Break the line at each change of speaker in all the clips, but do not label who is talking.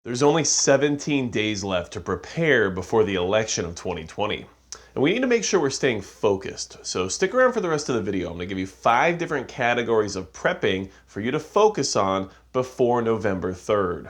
There's only 17 days left to prepare before the election of 2020. And we need to make sure we're staying focused. So stick around for the rest of the video. I'm going to give you 5 different categories of prepping for you to focus on before November 3rd.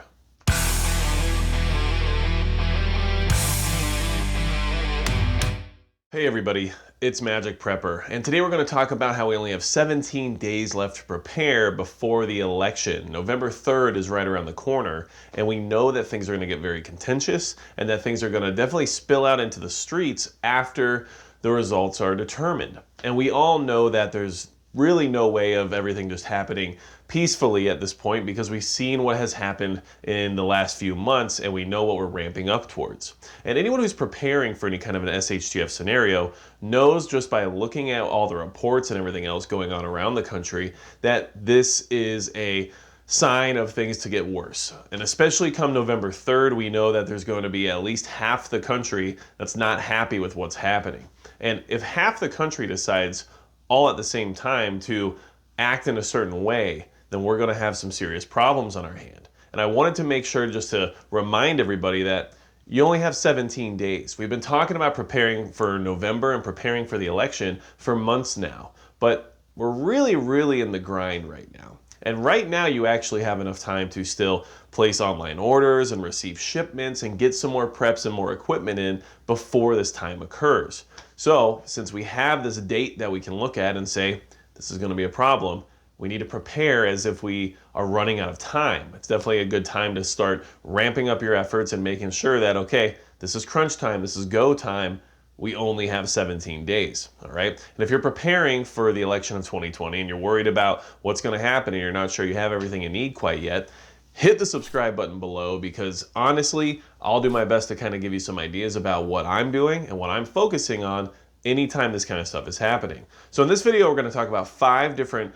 Hey everybody, it's Magic Prepper, and today we're going to talk about how we only have 17 days left to prepare before the election. November 3rd is right around the corner, and we know that things are going to get very contentious, and that things are going to definitely spill out into the streets after the results are determined. And we all know that there's really no way of everything just happening peacefully at this point, because we've seen what has happened in the last few months and we know what we're ramping up towards. And anyone who's preparing for any kind of an SHTF scenario knows, just by looking at all the reports and everything else going on around the country, that this is a sign of things to get worse. And especially come November 3rd, we know that there's going to be at least half the country that's not happy with what's happening. And if half the country decides all at the same time to act in a certain way, then we're going to have some serious problems on our hand. And I wanted to make sure just to remind everybody that you only have 17 days. We've been talking about preparing for November and preparing for the election for months now, but we're really in the grind right now. And right now you actually have enough time to still place online orders and receive shipments and get some more preps and more equipment in before this time occurs. So since we have this date that we can look at and say, this is going to be a problem, we need to prepare as if we are running out of time. It's definitely a good time to start ramping up your efforts and making sure that, okay, this is crunch time, this is go time. We only have 17 days, all right? And if you're preparing for the election of 2020 and you're worried about what's going to happen and you're not sure you have everything you need quite yet, hit the subscribe button below, because honestly, I'll do my best to kind of give you some ideas about what I'm doing and what I'm focusing on anytime this kind of stuff is happening. So in this video, we're going to talk about 5 different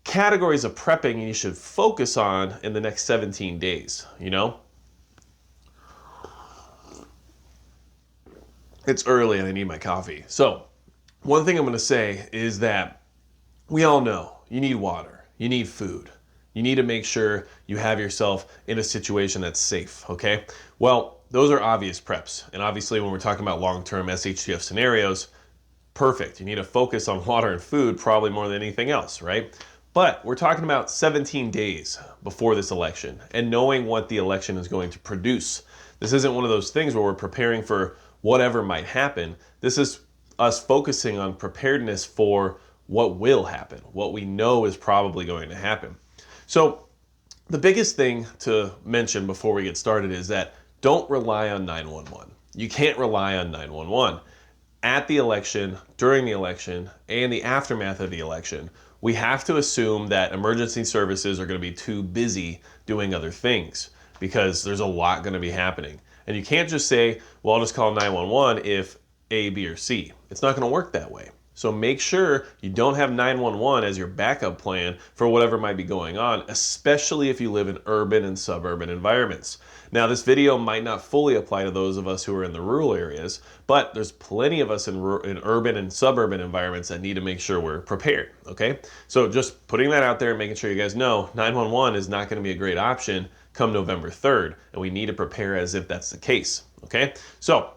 categories of prepping you should focus on in the next 17 days, you know? It's early and I need my coffee. So one thing I'm going to say is that we all know you need water, you need food. You need to make sure you have yourself in a situation that's safe, okay? Well, those are obvious preps. And obviously when we're talking about long-term SHTF scenarios, perfect. You need to focus on water and food probably more than anything else, right? But we're talking about 17 days before this election and knowing what the election is going to produce. This isn't one of those things where we're preparing for whatever might happen. This is us focusing on preparedness for what will happen, what we know is probably going to happen. So the biggest thing to mention before we get started is that don't rely on 911. You can't rely on 911. At the election, during the election, and the aftermath of the election, we have to assume that emergency services are going to be too busy doing other things, because there's a lot going to be happening. And you can't just say, well, I'll just call 911 if A, B, or C. It's not going to work that way. So make sure you don't have 911 as your backup plan for whatever might be going on, especially if you live in urban and suburban environments. Now, this video might not fully apply to those of us who are in the rural areas, but there's plenty of us in urban and suburban environments that need to make sure we're prepared, okay? So just putting that out there and making sure you guys know 911 is not going to be a great option come November 3rd, and we need to prepare as if that's the case, okay? So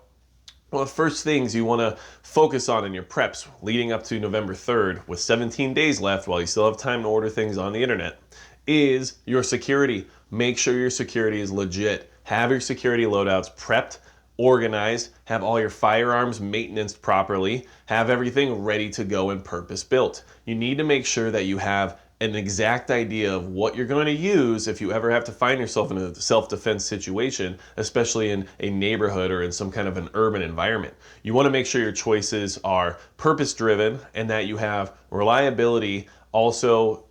one of the first things you want to focus on in your preps leading up to November 3rd, with 17 days left while you still have time to order things on the internet, is your security. Make sure your security is legit. Have your security loadouts prepped, organized, have all your firearms maintenanced properly, have everything ready to go and purpose built. You need to make sure that you have an exact idea of what you're going to use if you ever have to find yourself in a self-defense situation, especially in a neighborhood or in some kind of an urban environment. You want to make sure your choices are purpose-driven and that you have reliability, also,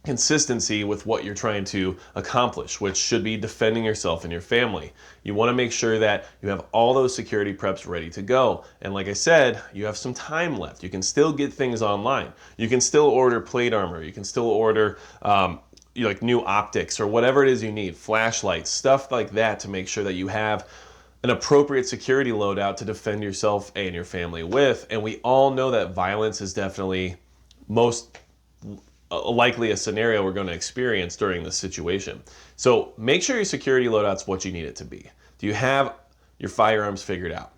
consistency with what you're trying to accomplish, which should be defending yourself and your family. You want to make sure that you have all those security preps ready to go. And like I said, you have some time left. You can still get things online. You can still order plate armor. You can still order like new optics or whatever it is you need, flashlights, stuff like that, to make sure that you have an appropriate security loadout to defend yourself and your family with. And we all know that violence is definitely most likely a scenario we're going to experience during this situation. So make sure your security loadout's what you need it to be. Do you have your firearms figured out?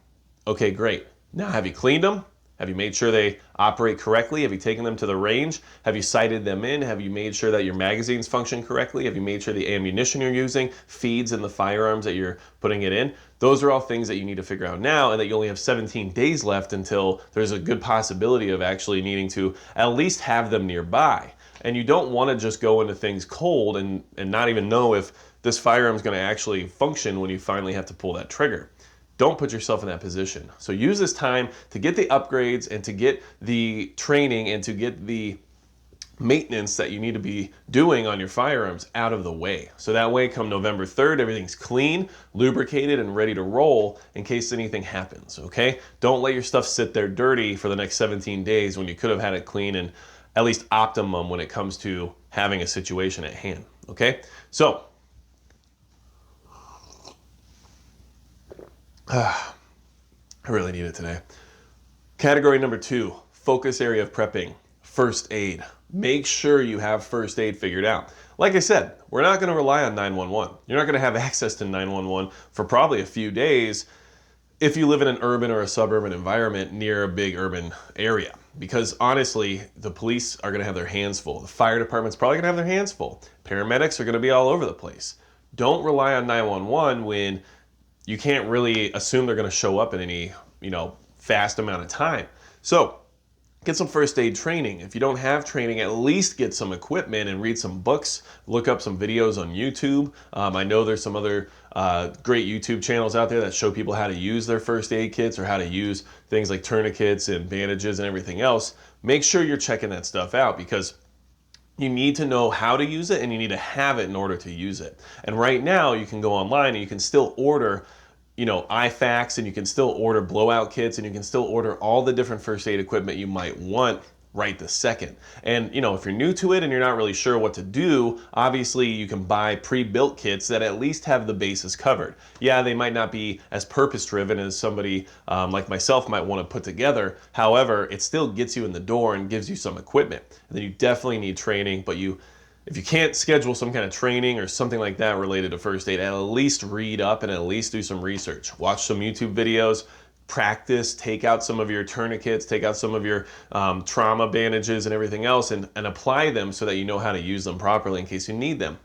Okay, great. Now, have you cleaned them? Have you made sure they operate correctly? Have you taken them to the range? Have you sighted them in? Have you made sure that your magazines function correctly? Have you made sure the ammunition you're using feeds in the firearms that you're putting it in? Those are all things that you need to figure out now, and that you only have 17 days left until there's a good possibility of actually needing to at least have them nearby. And you don't want to just go into things cold and not even know if this firearm is going to actually function when you finally have to pull that trigger. Don't put yourself in that position. So use this time to get the upgrades and to get the training and to get the maintenance that you need to be doing on your firearms out of the way. So that way, come November 3rd, everything's clean, lubricated, and ready to roll in case anything happens, okay? Don't let your stuff sit there dirty for the next 17 days when you could have had it clean and at least optimum when it comes to having a situation at hand, okay? So, I really need it today. Category number 2, focus area of prepping, first aid. Make sure you have first aid figured out. Like I said, we're not going to rely on 911. You're not going to have access to 911 for probably a few days if you live in an urban or a suburban environment near a big urban area. Because honestly, the police are going to have their hands full. The fire department's probably going to have their hands full. Paramedics are going to be all over the place. Don't rely on 911 when you can't really assume they're going to show up in any, fast amount of time. So get some first aid training. If you don't have training, at least get some equipment and read some books, look up some videos on YouTube. I know there's some other great YouTube channels out there that show people how to use their first aid kits or how to use things like tourniquets and bandages and everything else. Make sure you're checking that stuff out because you need to know how to use it and you need to have it in order to use it. And right now you can go online and you can still order IFAKs, and you can still order blowout kits, and you can still order all the different first aid equipment you might want right this second. And if you're new to it and you're not really sure what to do, obviously you can buy pre-built kits that at least have the bases covered. Yeah, they might not be as purpose-driven as somebody like myself might want to put together. However, it still gets you in the door and gives you some equipment. And then you definitely need training, but if you can't schedule some kind of training or something like that related to first aid, at least read up and at least do some research. Watch some YouTube videos, practice, take out some of your tourniquets, take out some of your trauma bandages and everything else and apply them so that you know how to use them properly in case you need them.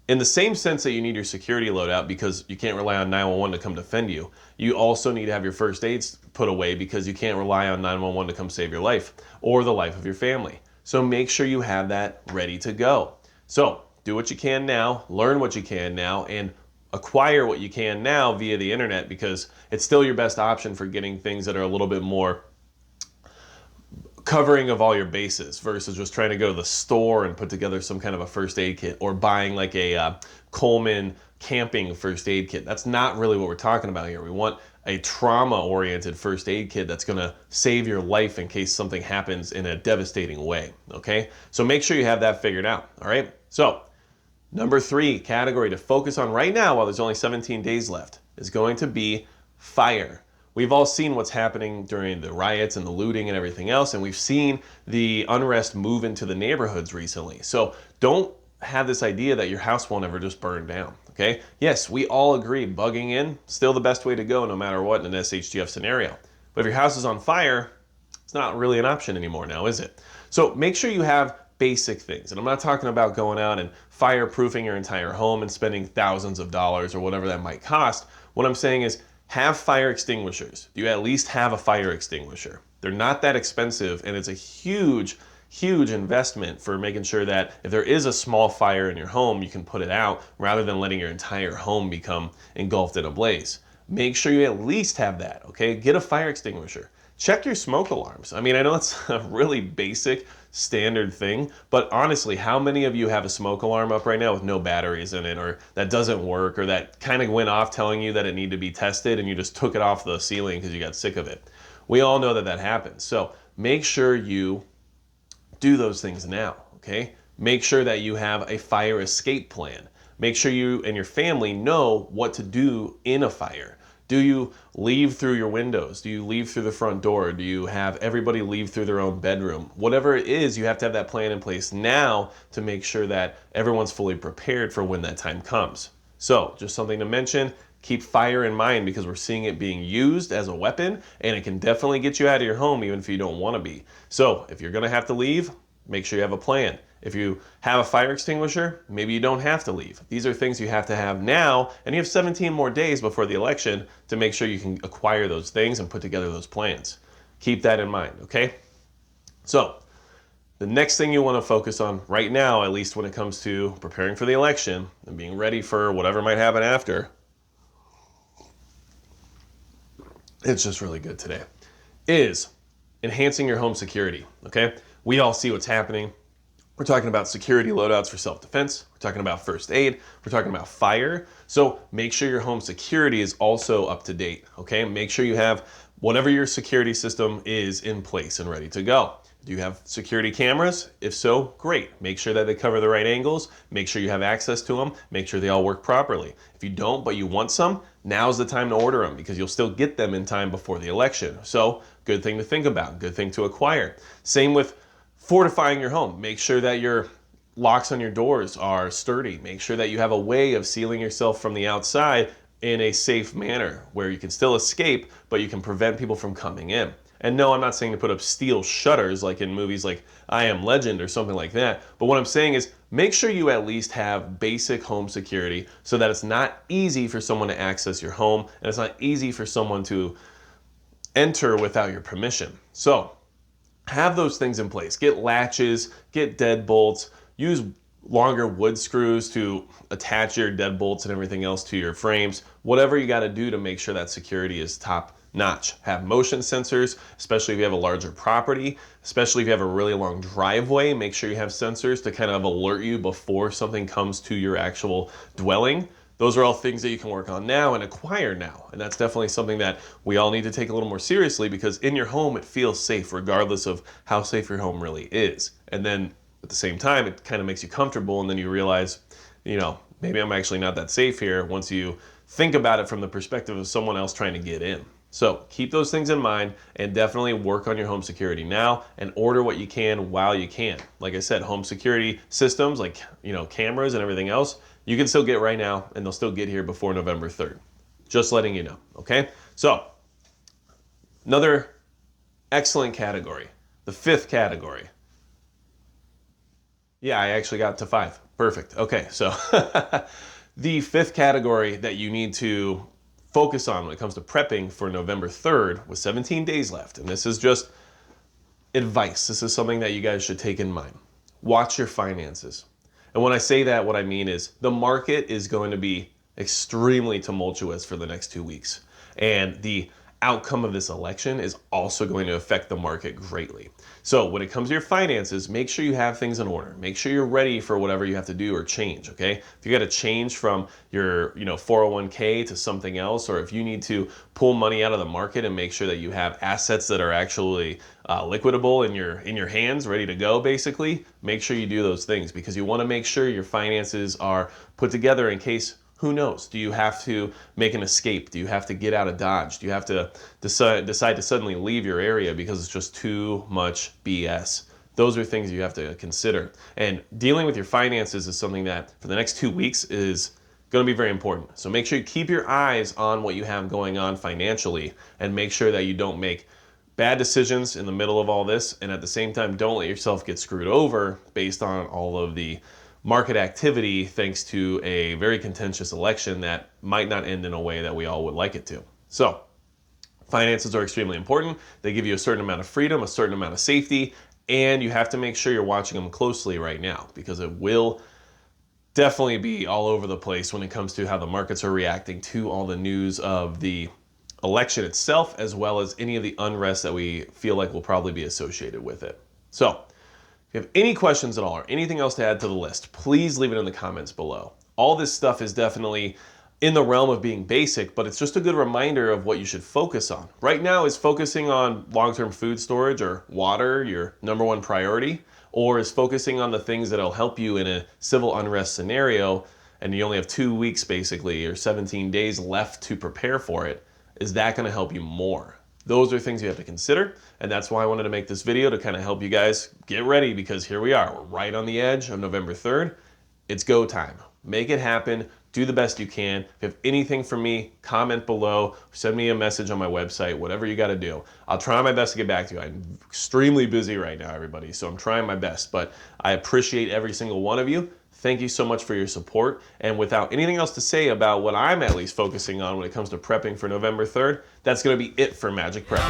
In the same sense that you need your security loadout because you can't rely on 911 to come defend you, you also need to have your first aids put away because you can't rely on 911 to come save your life or the life of your family. So make sure you have that ready to go. So do what you can now, learn what you can now, and acquire what you can now via the internet because it's still your best option for getting things that are a little bit more covering of all your bases versus just trying to go to the store and put together some kind of a first aid kit or buying like a Coleman camping first aid kit. That's not really what we're talking about here. We want a trauma-oriented first aid kit that's going to save your life in case something happens in a devastating way, okay? So make sure you have that figured out, all right? So number 3 category to focus on right now while there's only 17 days left is going to be fire. We've all seen what's happening during the riots and the looting and everything else, and we've seen the unrest move into the neighborhoods recently. So don't have this idea that your house won't ever just burn down, okay? Yes, we all agree bugging in, still the best way to go no matter what in an SHTF scenario. But if your house is on fire, it's not really an option anymore now, is it? So make sure you have basic things. And I'm not talking about going out and fireproofing your entire home and spending thousands of dollars or whatever that might cost. What I'm saying is have fire extinguishers. You at least have a fire extinguisher. They're not that expensive and it's a huge investment for making sure that if there is a small fire in your home, you can put it out rather than letting your entire home become engulfed in a blaze. Make sure you at least have that, okay? Get a fire extinguisher. Check your smoke alarms. I mean, I know it's a really basic, standard thing, but honestly, how many of you have a smoke alarm up right now with no batteries in it, or that doesn't work, or that kind of went off telling you that it needed to be tested and you just took it off the ceiling because you got sick of it? We all know that that happens. So make sure you do those things now, okay? Make sure that you have a fire escape plan. Make sure you and your family know what to do in a fire. Do you leave through your windows? Do you leave through the front door? Do you have everybody leave through their own bedroom? Whatever it is, you have to have that plan in place now to make sure that everyone's fully prepared for when that time comes. So, just something to mention, keep fire in mind because we're seeing it being used as a weapon and it can definitely get you out of your home even if you don't want to be. So, if you're going to have to leave, make sure you have a plan. If you have a fire extinguisher, maybe you don't have to leave. These are things you have to have now, and you have 17 more days before the election to make sure you can acquire those things and put together those plans. Keep that in mind, okay? So, the next thing you want to focus on right now, at least when it comes to preparing for the election and being ready for whatever might happen after, it's just really good today, is enhancing your home security, okay? We all see what's happening. We're talking about security loadouts for self-defense. We're talking about first aid. We're talking about fire. So make sure your home security is also up to date, okay? Make sure you have whatever your security system is in place and ready to go. Do you have security cameras? If so, great. Make sure that they cover the right angles. Make sure you have access to them. Make sure they all work properly. If you don't, but you want some, now's the time to order them because you'll still get them in time before the election. So good thing to think about, good thing to acquire. Same with fortifying your home. Make sure that your locks on your doors are sturdy. Make sure that you have a way of sealing yourself from the outside in a safe manner where you can still escape, but you can prevent people from coming in. And no, I'm not saying to put up steel shutters like in movies like I Am Legend or something like that. But what I'm saying is make sure you at least have basic home security so that it's not easy for someone to access your home and it's not easy for someone to enter without your permission. So have those things in place. Get latches, get deadbolts, use longer wood screws to attach your deadbolts and everything else to your frames. Whatever you got to do to make sure that security is top notch. Have motion sensors, especially if you have a larger property, especially if you have a really long driveway. Make sure you have sensors to kind of alert you before something comes to your actual dwelling. Those are all things that you can work on now and acquire now. And that's definitely something that we all need to take a little more seriously because in your home, it feels safe regardless of how safe your home really is. And then at the same time, it kind of makes you comfortable. And then you realize, maybe I'm actually not that safe here once you think about it from the perspective of someone else trying to get in. So keep those things in mind and definitely work on your home security now and order what you can while you can. Like I said, home security systems like, cameras and everything else, you can still get right now and they'll still get here before November 3rd. Just letting you know, okay? So, another excellent category, the 5th category. Yeah, I actually got to 5. Perfect. Okay, so the 5th category that you need to focus on when it comes to prepping for November 3rd with 17 days left, and this is just advice. This is something that you guys should take in mind. Watch your finances. And when I say that, what I mean is the market is going to be extremely tumultuous for the next 2 weeks. And the outcome of this election is also going to affect the market greatly. So when it comes to your finances, make sure you have things in order. Make sure you're ready for whatever you have to do or change, okay? If you got to change from your 401k to something else, or if you need to pull money out of the market and make sure that you have assets that are actually liquidable in your hands, ready to go, basically, make sure you do those things because you want to make sure your finances are put together in case. Who knows? Do you have to make an escape? Do you have to get out of Dodge? Do you have to decide to suddenly leave your area because it's just too much BS? Those are things you have to consider. And dealing with your finances is something that for the next 2 weeks is going to be very important. So make sure you keep your eyes on what you have going on financially and make sure that you don't make bad decisions in the middle of all this. And at the same time, don't let yourself get screwed over based on all of the market activity thanks to a very contentious election that might not end in a way that we all would like it to. So, finances are extremely important. They give you a certain amount of freedom, a certain amount of safety, and you have to make sure you're watching them closely right now because it will definitely be all over the place when it comes to how the markets are reacting to all the news of the election itself, as well as any of the unrest that we feel like will probably be associated with it. So, if you have any questions at all or anything else to add to the list, please leave it in the comments below. All this stuff is definitely in the realm of being basic, but it's just a good reminder of what you should focus on. Right now, is focusing on long-term food storage or water your number one priority? Or is focusing on the things that'll help you in a civil unrest scenario and you only have 2 weeks basically or 17 days left to prepare for it? Is that going to help you more? Those are things you have to consider, and that's why I wanted to make this video, to kind of help you guys get ready, because here we are. We're right on the edge of November 3rd. It's go time. Make it happen. Do the best you can. If you have anything from me, comment below, send me a message on my website, whatever you got to do. I'll try my best to get back to you. I'm extremely busy right now, everybody, so I'm trying my best, but I appreciate every single one of you. Thank you so much for your support. And without anything else to say about what I'm at least focusing on when it comes to prepping for November 3rd, that's going to be it for Magic Prep.